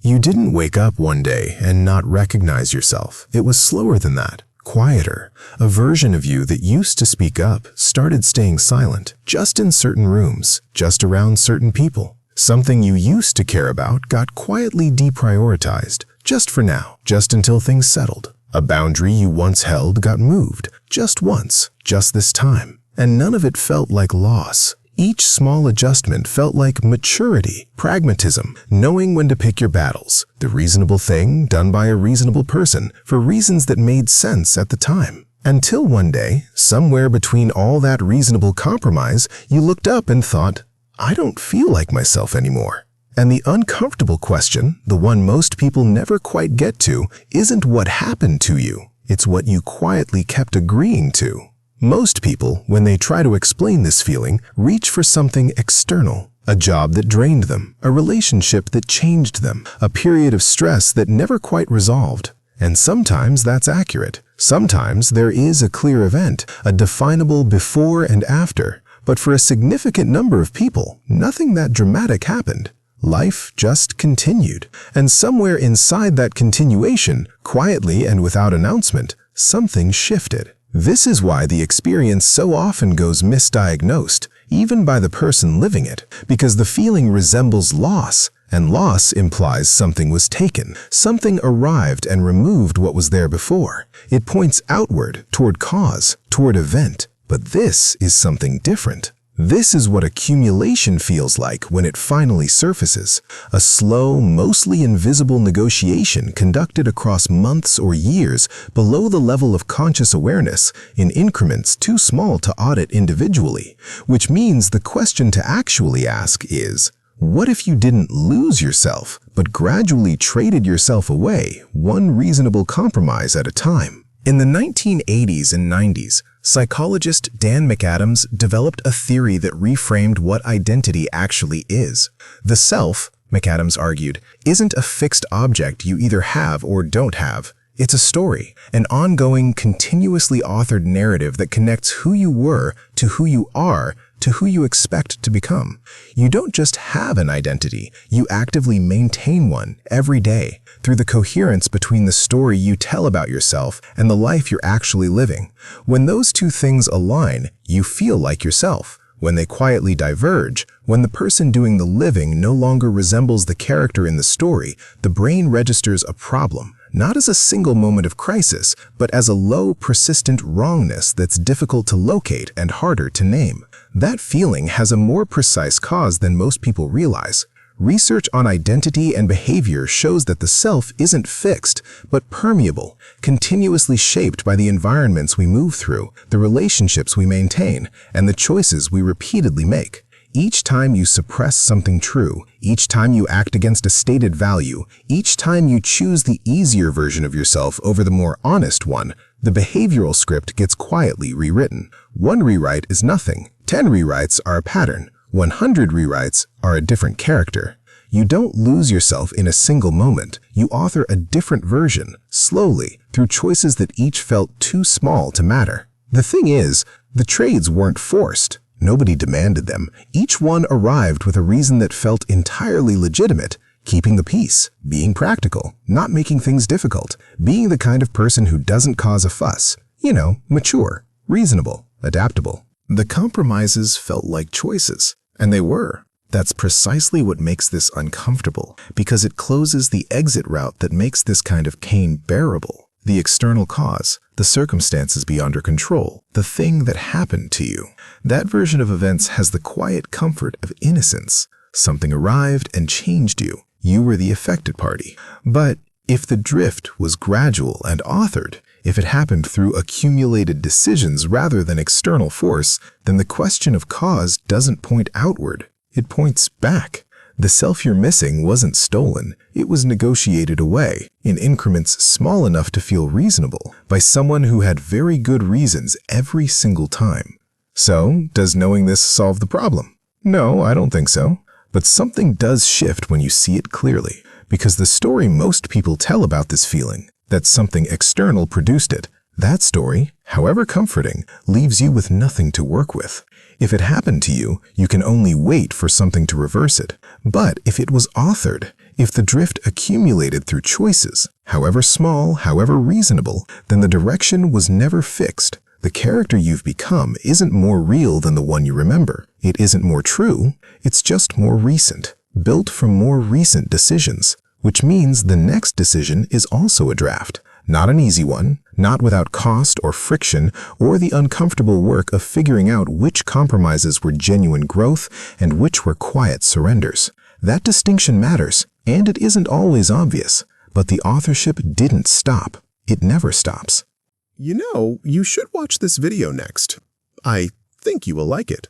You didn't wake up one day and not recognize yourself. It was slower than that, quieter. A version of you that used to speak up started staying silent, just in certain rooms, just around certain people. Something you used to care about got quietly deprioritized, just for now, just until things settled. A boundary you once held got moved, just once, just this time. And none of it felt like loss. Each small adjustment felt like maturity, pragmatism, knowing when to pick your battles, the reasonable thing done by a reasonable person for reasons that made sense at the time. Until one day, somewhere between all that reasonable compromise, you looked up and thought, I don't feel like myself anymore. And the uncomfortable question, the one most people never quite get to, isn't what happened to you. It's what you quietly kept agreeing to. Most people, when they try to explain this feeling, reach for something external. A job that drained them, a relationship that changed them, a period of stress that never quite resolved. And sometimes that's accurate. Sometimes there is a clear event, a definable before and after. But for a significant number of people, nothing that dramatic happened. Life just continued. And somewhere inside that continuation, quietly and without announcement, something shifted. This is why the experience so often goes misdiagnosed, even by the person living it, because the feeling resembles loss, and loss implies something was taken, something arrived and removed what was there before. It points outward, toward cause, toward event. But this is something different. This is what accumulation feels like when it finally surfaces. A slow, mostly invisible negotiation conducted across months or years below the level of conscious awareness in increments too small to audit individually, which means the question to actually ask is, what if you didn't lose yourself, but gradually traded yourself away, one reasonable compromise at a time? In the 1980s and 90s, psychologist Dan McAdams developed a theory that reframed what identity actually is. The self, McAdams argued, isn't a fixed object you either have or don't have. It's a story, an ongoing, continuously authored narrative that connects who you were to who you are to who you expect to become. You don't just have an identity, you actively maintain one every day through the coherence between the story you tell about yourself and the life you're actually living. When those two things align, you feel like yourself. When they quietly diverge, when the person doing the living no longer resembles the character in the story, the brain registers a problem, not as a single moment of crisis, but as a low, persistent wrongness that's difficult to locate and harder to name. That feeling has a more precise cause than most people realize. Research on identity and behavior shows that the self isn't fixed, but permeable, continuously shaped by the environments we move through, the relationships we maintain, and the choices we repeatedly make. Each time you suppress something true, each time you act against a stated value, each time you choose the easier version of yourself over the more honest one, the behavioral script gets quietly rewritten. One rewrite is nothing. 10 rewrites are a pattern. 100 rewrites are a different character. You don't lose yourself in a single moment. You author a different version, slowly, through choices that each felt too small to matter. The thing is, the trades weren't forced. Nobody demanded them. Each one arrived with a reason that felt entirely legitimate. Keeping the peace, being practical, not making things difficult, being the kind of person who doesn't cause a fuss. Mature, reasonable, adaptable. The compromises felt like choices, and they were. That's precisely what makes this uncomfortable, because it closes the exit route that makes this kind of pain bearable. The external cause, the circumstances beyond your control, the thing that happened to you. That version of events has the quiet comfort of innocence. Something arrived and changed you. You were the affected party. But if the drift was gradual and authored, if it happened through accumulated decisions rather than external force, then the question of cause doesn't point outward. It points back. The self you're missing wasn't stolen. It was negotiated away, in increments small enough to feel reasonable, by someone who had very good reasons every single time. So, does knowing this solve the problem? No, I don't think so. But something does shift when you see it clearly, because the story most people tell about this feeling, that something external produced it, that story, however comforting, leaves you with nothing to work with. If it happened to you, you can only wait for something to reverse it. But if it was authored, If the drift accumulated through choices, however small, however reasonable, then the direction was never fixed. The character you've become isn't more real than the one you remember. It isn't more true, it's just more recent, built from more recent decisions, which means the next decision is also a draft. Not an easy one, not without cost or friction or the uncomfortable work of figuring out which compromises were genuine growth and which were quiet surrenders. That distinction matters, and it isn't always obvious, but the authorship didn't stop. It never stops. You should watch this video next. I think you will like it.